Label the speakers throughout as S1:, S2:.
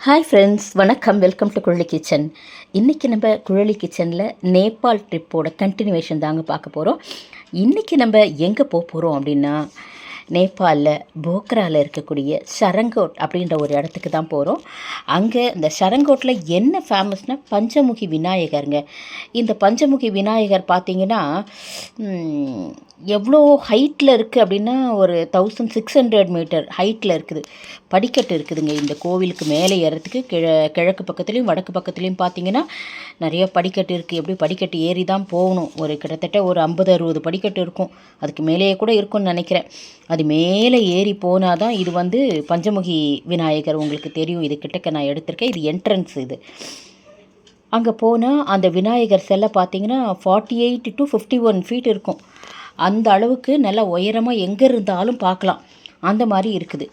S1: Hi friends, வணக்கம். Welcome to Kuzhali kitchen. இன்றைக்கி நம்ம குழலி கிச்சனில் நேபாள் ட்ரிப்போட கண்டினியூவேஷன் தாங்க பார்க்க போகிறோம். இன்றைக்கி நம்ம எங்கே போகிறோம் அப்படின்னா, நேபாளில் போக்ராவில் இருக்கக்கூடிய ஷரங்கோட் அப்படின்ற ஒரு இடத்துக்கு தான் போகிறோம். அங்கே இந்த ஷரங்கோட்டில் என்ன ஃபேமஸ்னால் பஞ்சமுகி விநாயகருங்க. இந்த பஞ்சமுகி விநாயகர் பார்த்திங்கன்னா எவ்வளோ ஹைட்டில் இருக்குது அப்படின்னா, ஒரு 1600 மீட்டர் ஹைட்டில் இருக்குது. படிக்கட்டு இருக்குதுங்க இந்த கோவிலுக்கு மேலே ஏறத்துக்கு. கிழக்கு பக்கத்துலேயும் வடக்கு பக்கத்துலேயும் பார்த்திங்கன்னா நிறைய படிக்கட்டு இருக்குது. எப்படி படிக்கட்டு ஏறி தான் போகணும். ஒரு கிட்டத்தட்ட ஒரு 50-60 படிக்கட்டு இருக்கும். அதுக்கு மேலேயே கூட இருக்கும்னு நினைக்கிறேன். அது மேலே ஏறி போனால் தான் இது பஞ்சமுகி விநாயகர். உங்களுக்கு தெரியும், இது கிட்டக்க நான் எடுத்திருக்கேன். இது என்ட்ரன்ஸ். இது அங்கே போனால் அந்த விநாயகர் சிலை பார்த்திங்கன்னா 48 to 51 ஃபீட் இருக்கும். அந்த அளவுக்கு நல்லா உயரமாக எங்கே இருந்தாலும் பார்க்கலாம். அந்த மாதிரி இருக்குது.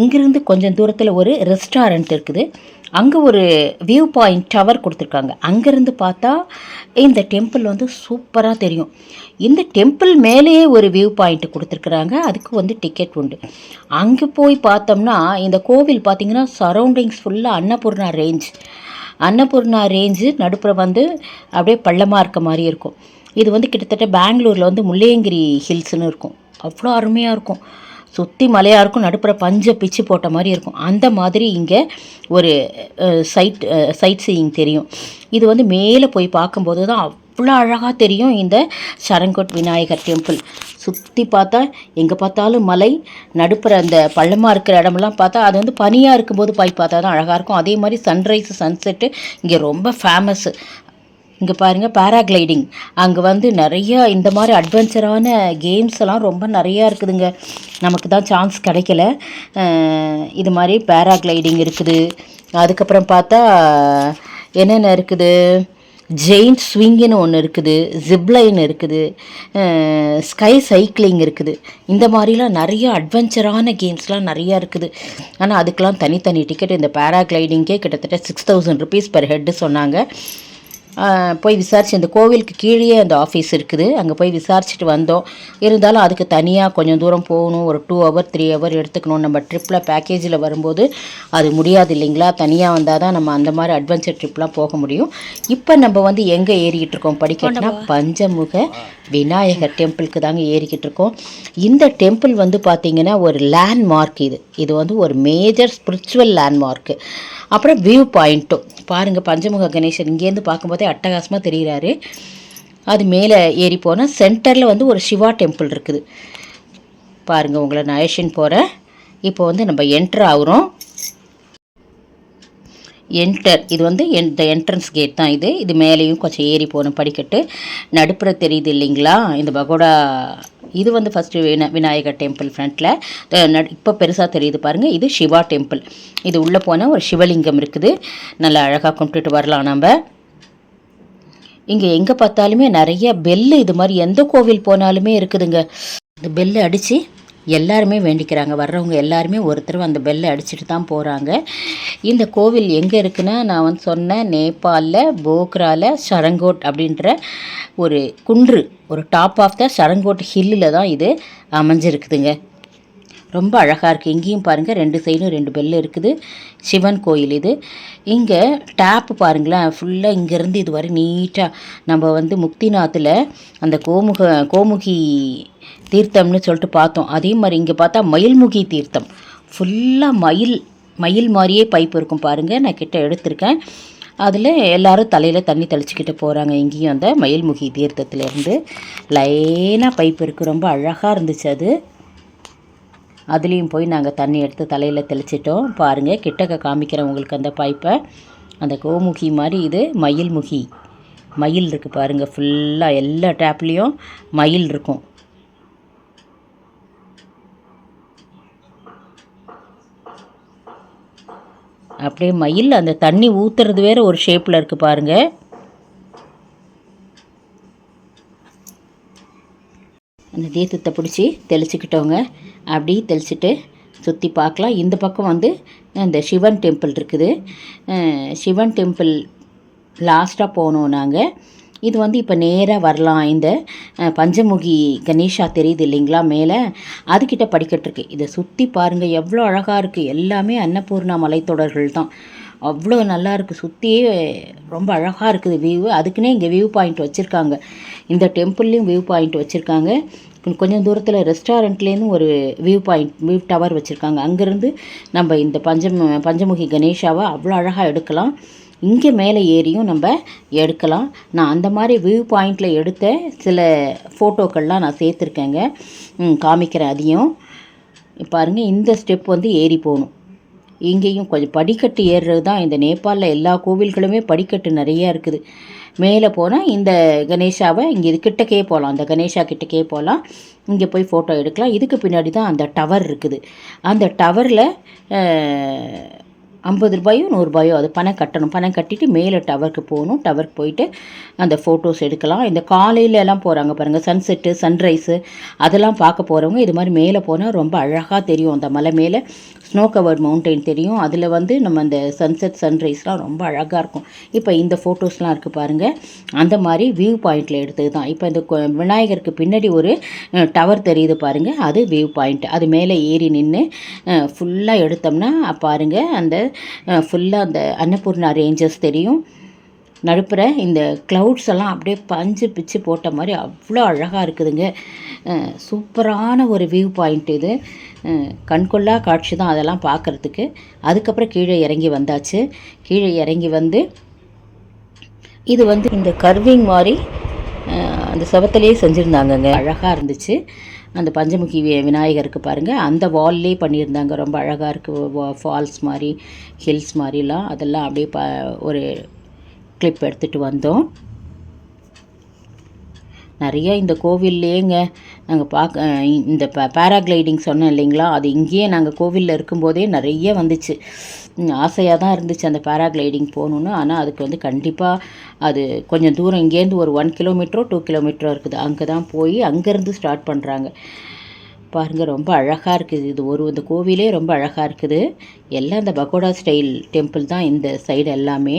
S1: இங்கிருந்து கொஞ்சம் தூரத்தில் ஒரு ரெஸ்டாரண்ட் இருக்குது. அங்கே ஒரு வியூ பாயிண்ட் டவர் கொடுத்துருக்காங்க. அங்கேருந்து பார்த்தா இந்த டெம்பிள் சூப்பராக தெரியும். இந்த டெம்பிள் மேலேயே ஒரு வியூ பாயிண்ட் கொடுத்துருக்குறாங்க. அதுக்கு டிக்கெட் உண்டு. அங்கே போய் பார்த்தோம்னா இந்த கோவில் பார்த்திங்கன்னா சரௌண்டிங்ஸ் ஃபுல்லாக அன்னபூர்ணா ரேஞ்சு நடுப்புற அப்படியே பள்ளமாக இருக்க மாதிரி இருக்கும். இது கிட்டத்தட்ட பெங்களூரில் முல்லையங்கிரி ஹில்ஸ்னு இருக்கும். அவ்வளோ அருமையாக இருக்கும். சுற்றி மலையாக இருக்கும். நடுப்புற பஞ்சை பிச்சு போட்ட மாதிரி இருக்கும். அந்த மாதிரி இங்கே ஒரு சைட் சீயிங் தெரியும். இது மேலே போய் பார்க்கும்போது தான் அவ்வளோ அழகாக தெரியும் இந்த ஷரங்கோட் விநாயகர் டெம்பிள். சுற்றி பார்த்தா எங்கே பார்த்தாலும் மலை, நடுப்புற அந்த பள்ளமாக இருக்கிற இடமெல்லாம் பார்த்தா அது பனியாக இருக்கும்போது போய் பார்த்தா தான் அழகாக இருக்கும். அதே மாதிரி சன்ரைஸ் சன்செட்டு இங்கே ரொம்ப ஃபேமஸ்ஸு. இங்கே பாருங்கள், பேராகிளைடிங். அங்கே நிறையா இந்த மாதிரி அட்வென்ச்சரான கேம்ஸ் எல்லாம் ரொம்ப நிறையா இருக்குதுங்க. நமக்கு தான் சான்ஸ் கிடைக்கல. இது மாதிரி பேராகிளைடிங் இருக்குது. அதுக்கப்புறம் பார்த்தா என்னென்ன இருக்குது, ஜெயிண்ட் ஸ்விங்குன்னு ஒன்று இருக்குது, ஜிப்லைன் இருக்குது, ஸ்கை சைக்கிளிங் இருக்குது. இந்த மாதிரிலாம் நிறைய அட்வென்ச்சரான கேம்ஸ்லாம் நிறையா இருக்குது. ஆனால் அதுக்கெலாம் தனித்தனி டிக்கெட். இந்த பேராகிளைடிங்கே கிட்டத்தட்ட 6000 rupees per head சொன்னாங்க. போய் விசாரிச்சு, இந்த கோவிலுக்கு கீழே அந்த ஆஃபீஸ் இருக்குது. அங்கே போய் விசாரிச்சுட்டு வந்தோம். இருந்தாலும் அதுக்கு தனியாக கொஞ்சம் தூரம் போகணும். ஒரு 2 hour 3 hour எடுத்துக்கணும். நம்ம ட்ரிப்பில் பேக்கேஜில் வரும்போது அது முடியாது இல்லைங்களா. தனியாக வந்தால் தான் நம்ம அந்த மாதிரி அட்வென்ச்சர் ட்ரிப்லாம் போக முடியும். இப்போ நம்ம எங்கே ஏறிக்கிட்டு இருக்கோம் படிக்கட்டுனா, பஞ்சமுக விநாயகர் டெம்பிளுக்கு தாங்க ஏறிக்கிட்டு இருக்கோம். இந்த டெம்பிள் பார்த்திங்கன்னா ஒரு லேண்ட்மார்க். இது ஒரு மேஜர் ஸ்பிரிச்சுவல் லேண்ட்மார்க்கு. அப்புறம் வியூ பாயிண்ட்டும் பாருங்கள். பஞ்சமுக கணேசன் இங்கேருந்து பார்க்கும்போதே அட்டகாசமாக தெரிகிறாரு. அது மேலே ஏறி போனால் சென்டரில் ஒரு சிவா டெம்பிள் இருக்குது. பாருங்கள், உங்களை நான் அழைச்சின்னு போகிறேன். இப்போ நம்ம என்ட்ரு ஆகுறோம். இது இந்த என்ட்ரன்ஸ் கேட் தான். இது மேலேயும் கொஞ்சம் ஏறி போகணும் படிக்கட்டு. நடுப்புற தெரியுது இல்லைங்களா இந்த பகோடா. இது ஃபஸ்ட்டு விநாயகர் டெம்பிள் ஃப்ரண்ட்டில் இப்போ பெருசாக தெரியுது பாருங்கள். இது சிவா டெம்பிள். இது உள்ளே போனால் ஒரு சிவலிங்கம் இருக்குது. நல்லா அழகாக கும்பிட்டுட்டு வரலாம் நம்ம. இங்கே எங்கே பார்த்தாலுமே நிறைய பெல்லு, இது மாதிரி எந்த கோவில் போனாலுமே இருக்குதுங்க. இந்த பெல்லு அடித்து எல்லாருமே வேண்டிக்கிறாங்க. வர்றவங்க எல்லாருமே ஒருத்தர் அந்த பெல்லை அடிச்சுட்டு தான் போகிறாங்க. இந்த கோவில் எங்கே இருக்குன்னா, நான் சொன்னேன், நேபாளில் போக்ராவில் ஷரங்கோட் அப்படின்ற ஒரு குன்று, ஒரு டாப் ஆஃப் த ஷரங்கோட் ஹில்லில் தான் இது அமைஞ்சிருக்குதுங்க. ரொம்ப அழகாக இருக்குது. இங்கேயும் பாருங்கள், 2 சைடும் 2 பெல்லு இருக்குது. சிவன் கோயில் இது. இங்கே டேப்பு பாருங்களேன், ஃபுல்லாக இங்கேருந்து இது வரை நீட்டாக நம்ம முக்திநாத்தில் அந்த கோமுகி தீர்த்தம்னு சொல்லிட்டு பார்த்தோம். அதே மாதிரி இங்கே பார்த்தா மயில்முகி தீர்த்தம். ஃபுல்லாக மயில் மாதிரியே பைப் இருக்கும் பாருங்கள். நான் கிட்ட எடுத்திருக்கேன். அதில் எல்லோரும் தலையில் தண்ணி தெளிச்சிக்கிட்டு போகிறாங்க. இங்கேயும் அந்த மயில்முகி தீர்த்தத்துலேருந்து லைனாக பைப் இருக்குது. ரொம்ப அழகாக இருந்துச்சு. அதுலேயும் போய் நாங்கள் தண்ணி எடுத்து தலையில் தெளிச்சிட்டோம். பாருங்கள், கிட்டக்க காமிக்கிறவங்களுக்கு அந்த பைப்பை. அந்த கோமுகி மாதிரி இது மயில் இருக்குது பாருங்கள். ஃபுல்லாக எல்லா டேப்லேயும் மயில் இருக்கும். அப்படியே மயில் அந்த தண்ணி ஊற்றுறது வேறு ஒரு ஷேப்பில் இருக்குது பாருங்கள். அந்த தீர்த்தத்தை பிடிச்சி தெளிச்சுக்கிட்டோங்க. அப்படி தெளிச்சுட்டு சுற்றி பார்க்கலாம். இந்த பக்கம் இந்த சிவன் டெம்பிள் இருக்குது. சிவன் டெம்பிள் லாஸ்ட்டாக போனோம் நாங்கள். இது வந்து இப்போ நேராக வரலாம். இந்த பஞ்சமுகி கணேஷா தெரியுது இல்லைங்களா மேலே, அதுக்கிட்ட படிக்கட்டு இருக்குது. இதை சுற்றி பாருங்கள் எவ்வளோ அழகாக இருக்குது. எல்லாமே அன்னபூர்ணா மலைத்தொடர்கள் தான். அவ்வளோ நல்லா இருக்குது. சுற்றியே ரொம்ப அழகாக இருக்குது வியூ. அதுக்குன்னே இங்கே வியூ பாயிண்ட் வச்சுருக்காங்க. இந்த டெம்பிள்லேயும் வியூ பாயிண்ட் வச்சுருக்காங்க. கொஞ்சம் தூரத்தில் ரெஸ்டாரண்ட்லேருந்து ஒரு வியூ டவர் வச்சுருக்காங்க. அங்கேருந்து நம்ம இந்த பஞ்சமுகி கணேஷாவை அவ்வளோ அழகாக எடுக்கலாம். இங்கே மேலே ஏறியும் நம்ம எடுக்கலாம். நான் அந்த மாதிரி வியூ பாயிண்டில் எடுத்த சில ஃபோட்டோக்கள்லாம் நான் சேர்த்துருக்கேங்க, காமிக்கிறேன். அதையும் பாருங்கள். இந்த ஸ்டெப் வந்து ஏறி போகணும். இங்கேயும் கொஞ்சம் படிக்கட்டு ஏறுறது தான். இந்த நேபாளில் எல்லா கோவில்களுமே படிக்கட்டு நிறையா இருக்குது. மேலே போனால் இந்த கணேஷாவை இங்கே இது கிட்டக்கே போகலாம். அந்த கணேஷா கிட்டக்கே போகலாம். இங்கே போய் ஃபோட்டோ எடுக்கலாம். இதுக்கு பின்னாடி தான் அந்த டவர் இருக்குது. அந்த டவரில் 50 ரூபாயோ 100 ரூபாயோ அது பணம் கட்டணும். பணம் கட்டிட்டு மேலே டவருக்கு போகணும். டவருக்கு போயிட்டு அந்த ஃபோட்டோஸ் எடுக்கலாம். இந்த காலையிலலாம் போகிறாங்க பாருங்கள், சன்செட்டு சன்ரைஸு அதெல்லாம் பார்க்க போகிறவங்க இது மாதிரி மேலே போனால் ரொம்ப அழகாக தெரியும். அந்த மலை மேலே ஸ்னோ கவர்ட் மவுண்டெயின் தெரியும். அதில் வந்து நம்ம அந்த சன்செட் சன்ரைஸ்லாம் ரொம்ப அழகாக இருக்கும். இப்போ இந்த ஃபோட்டோஸ்லாம் இருக்குது பாருங்கள், அந்த மாதிரி வியூ பாயிண்டில் எடுத்தது தான். இப்போ இந்த விநாயகருக்கு பின்னாடி ஒரு டவர் தெரியுது பாருங்கள், அது வியூ பாயிண்ட். அது மேலே ஏறி நின்று ஃபுல்லாக எடுத்தோம்னா பாருங்கள், அந்த ஃபுல்லாக அந்த அன்னபூர்ணா ரேஞ்சஸ் தெரியும். நடுப்புற இந்த க்ளவுட்ஸ் எல்லாம் அப்படியே பஞ்சு பிச்சு போட்ட மாதிரி அவ்வளோ அழகாக இருக்குதுங்க. சூப்பரான ஒரு வியூ பாயிண்ட் இது. கண்கொள்ளா காட்சி தான் அதெல்லாம் பார்க்குறதுக்கு. அதுக்கப்புறம் கீழே இறங்கி வந்தாச்சு. கீழே இறங்கி வந்து இது வந்து இந்த கர்விங் மாதிரி அந்த செவத்திலே செஞ்சுருந்தாங்கங்க. அழகாக இருந்துச்சு. அந்த பஞ்சமுகி விநாயகருக்கு பாருங்கள், அந்த வால்லே பண்ணியிருந்தாங்க. ரொம்ப அழகாக இருக்குது. ஃபால்ஸ் மாதிரி ஹில்ஸ் மாதிரிலாம் அதெல்லாம் அப்படியே ஒரு கிளிப் எடுத்துகிட்டு வந்தோம். நிறைய இந்த கோவில்லேங்க நாங்கள் இந்த பேராக்ளைடிங் சொன்னோம் இல்லைங்களா, அது இங்கேயே நாங்கள் கோவிலில் இருக்கும்போதே நிறைய வந்துச்சு. ஆசையாக தான் இருந்துச்சு அந்த பேராக்ளைடிங் போகணுன்னு. ஆனால் அதுக்கு வந்து கண்டிப்பாக அது கொஞ்சம் தூரம், இங்கேருந்து ஒரு 1 கிலோமீட்டரோ 2 கிலோமீட்டரோ இருக்குது. அங்கே தான் போய் அங்கேருந்து ஸ்டார்ட் பண்ணுறாங்க. பாருங்கள், ரொம்ப அழகாக இருக்குது. இது இந்த கோவிலே ரொம்ப அழகாக இருக்குது. எல்லாம் இந்த பகோடா ஸ்டைல் டெம்பிள் தான் இந்த சைடு எல்லாமே.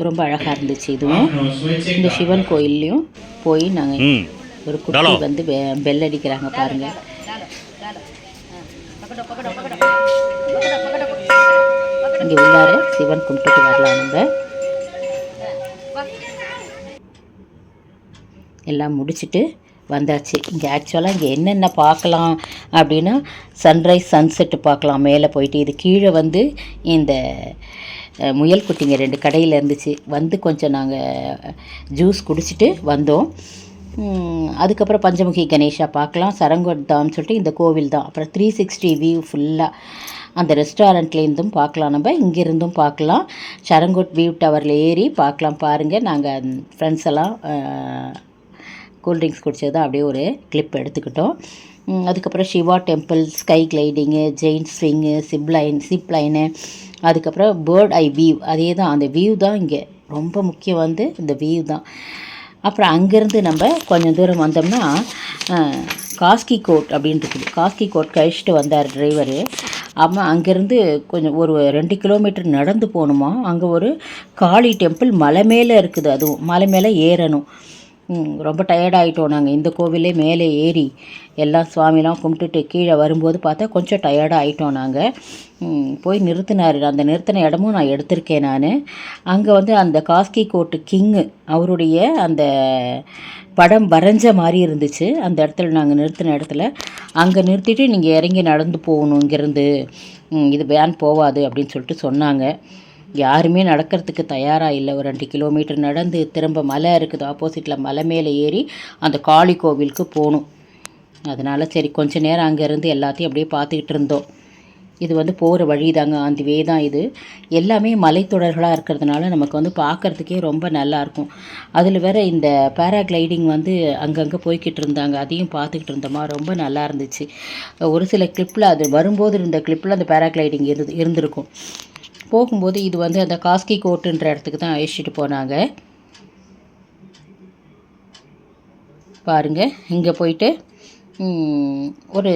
S1: ரொம்ப அழகாக இருந்துச்சு. இதுவும் இந்த சிவன் கோயில்லையும் போய் நாங்கள் ஒரு குட்டி வந்து பெல் அடிக்கிறாங்க பாருங்கள். இங்கே உள்ளார சிவன் கும்பிட்டுட்டு வரலாம். நம்ம எல்லாம் முடிச்சுட்டு வந்தாச்சு. இங்கே ஆக்சுவலாக இங்கே என்னென்ன பார்க்கலாம் அப்படின்னா, சன்ரைஸ் சன்செட்டு பார்க்கலாம் மேலே போயிட்டு. இது கீழே வந்து இந்த முயல் குட்டிங்க 2 கடையில் இருந்துச்சு. வந்து கொஞ்சம் நாங்கள் ஜூஸ் குடிச்சிட்டு வந்தோம். அதுக்கப்புறம் பஞ்சமுகி கணேஷா பார்க்கலாம். சரங்கோட் தாம்னு சொல்லிட்டு இந்த கோவில் தான். அப்புறம் 360 வியூ ஃபுல்லாக அந்த ரெஸ்டாரண்ட்லேருந்தும் பார்க்கலாம். நம்ம இங்கேருந்தும் பார்க்கலாம். சரங்கோட் வியூ டவரில் ஏறி பார்க்கலாம். பாருங்கள், நாங்கள் ஃப்ரெண்ட்ஸ் எல்லாம் கூல்ட்ரிங்க்ஸ் குடிச்சது தான் அப்படியே ஒரு கிளிப் எடுத்துக்கிட்டோம். அதுக்கப்புறம் Shiva temple, sky gliding, giant swing, zipline, அதுக்கப்புறம் பேர்ட் ஐ வியூ. அதே தான், அந்த வியூ தான் இங்கே ரொம்ப முக்கியம். வந்து இந்த வியூ தான். அப்புறம் அங்கேருந்து நம்ம கொஞ்சம் தூரம் வந்தோம்னா காஸ்கி கோட் அப்படின்னு இருக்குது. காஸ்கி கோட் கழிச்சிட்டு வந்தார் டிரைவரு. ஆமாம், அங்கேருந்து கொஞ்சம் ஒரு 2 கிலோமீட்டர் நடந்து போகணுமா. அங்கே ஒரு காளி டெம்பிள் மலை மேலே இருக்குது. அதுவும் மலை மேலே ஏறணும். ரொம்ப டயர்டாகிட்டோம் நாங்கள். இந்த கோவிலே மேலே ஏறி எல்லாம் சுவாமிலாம் கும்பிட்டுட்டு கீழே வரும்போது பார்த்தா கொஞ்சம் டயர்டாக ஆகிட்டோம் நாங்கள். போய் நிறுத்தினார். அந்த நிறுத்தின இடமும் நான் எடுத்திருக்கேன் நான். அங்கே வந்து அந்த காஸ்கி கோட்டு கிங்கு அவருடைய அந்த படம் வரைஞ்ச மாதிரி இருந்துச்சு. அந்த இடத்துல நாங்கள் நிறுத்தின இடத்துல அங்கே நிறுத்திட்டு நீங்கள் இறங்கி நடந்து போகணும் இங்கேருந்து, இது வேன் போகாது அப்படின்னு சொல்லிட்டு சொன்னாங்க. யாருமே நடக்கிறதுக்கு தயாராக இல்லை. ஒரு 2 கிலோமீட்டர் நடந்து திரும்ப மலை இருக்குது ஆப்போசிட்டில், மலை மேலே ஏறி அந்த காளி கோவிலுக்கு போகணும். அதனால் சரி கொஞ்ச நேரம் அங்கேருந்து எல்லாத்தையும் அப்படியே பார்த்துக்கிட்டு இருந்தோம். இது வந்து போகிற வழி தாங்க, அந்த வே தான் இது. எல்லாமே மலைத்தொடர்களாக இருக்கிறதுனால நமக்கு வந்து பார்க்குறதுக்கே ரொம்ப நல்லாயிருக்கும். அதில் வேறு இந்த பேராக்ளைடிங் வந்து அங்கங்கே போய்கிட்டு இருந்தாங்க. அதையும் பார்த்துக்கிட்டு இருந்தோமா, ரொம்ப நல்லா இருந்துச்சு. ஒரு சில கிளிப்பில் அது வரும்போது இருந்த கிளிப்பில் அந்த பேராக்ளைடிங் இருந்திருக்கும். போகும்போது இது வந்து அந்த காஸ்கி கோட்டுன்ற இடத்துக்கு தான் அழைச்சிட்டு போனாங்க. பாருங்கள், இங்கே போயிட்டு ஒரு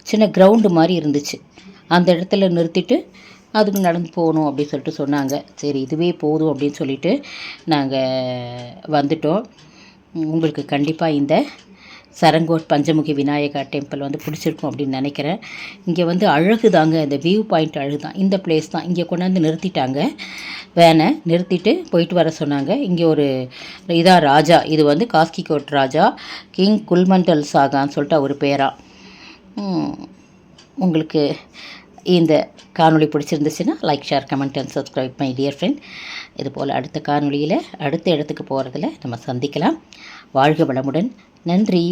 S1: சின்ன கிரவுண்டு மாதிரி இருந்துச்சு. அந்த இடத்துல நிறுத்திட்டு அதுக்கு நடந்து போகணும் அப்படின்னு சொல்லிட்டு சொன்னாங்க. சரி இதுவே போதும் அப்படின்னு சொல்லிட்டு நாங்கள் வந்துட்டோம். உங்களுக்கு கண்டிப்பாக இந்த சரங்கோட் பஞ்சமுகி விநாயகா டெம்பிள் வந்து பிடிச்சிருக்கும் அப்படின்னு நினைக்கிறேன். இங்கே வந்து அழகு தாங்க, இந்த வியூ பாயிண்ட் அழகு தான். இந்த பிளேஸ் தான் இங்கே கொண்டாந்து நிறுத்திட்டாங்க, வேனை நிறுத்திட்டு போயிட்டு வர சொன்னாங்க. இங்கே ஒரு இதான் ராஜா, இது வந்து காஸ்கிகோட் ராஜா கிங் குல்மண்டல் சாகான்னு சொல்லிட்டு அவர் பேரா. உங்களுக்கு இந்த காணொளி பிடிச்சிருந்துச்சுன்னா like, share, comment and subscribe my dear friend. இதுபோல் அடுத்த காணொளியில் அடுத்த இடத்துக்கு போகிறதுல நம்ம சந்திக்கலாம். வாழ்க வளமுடன். நன்றி.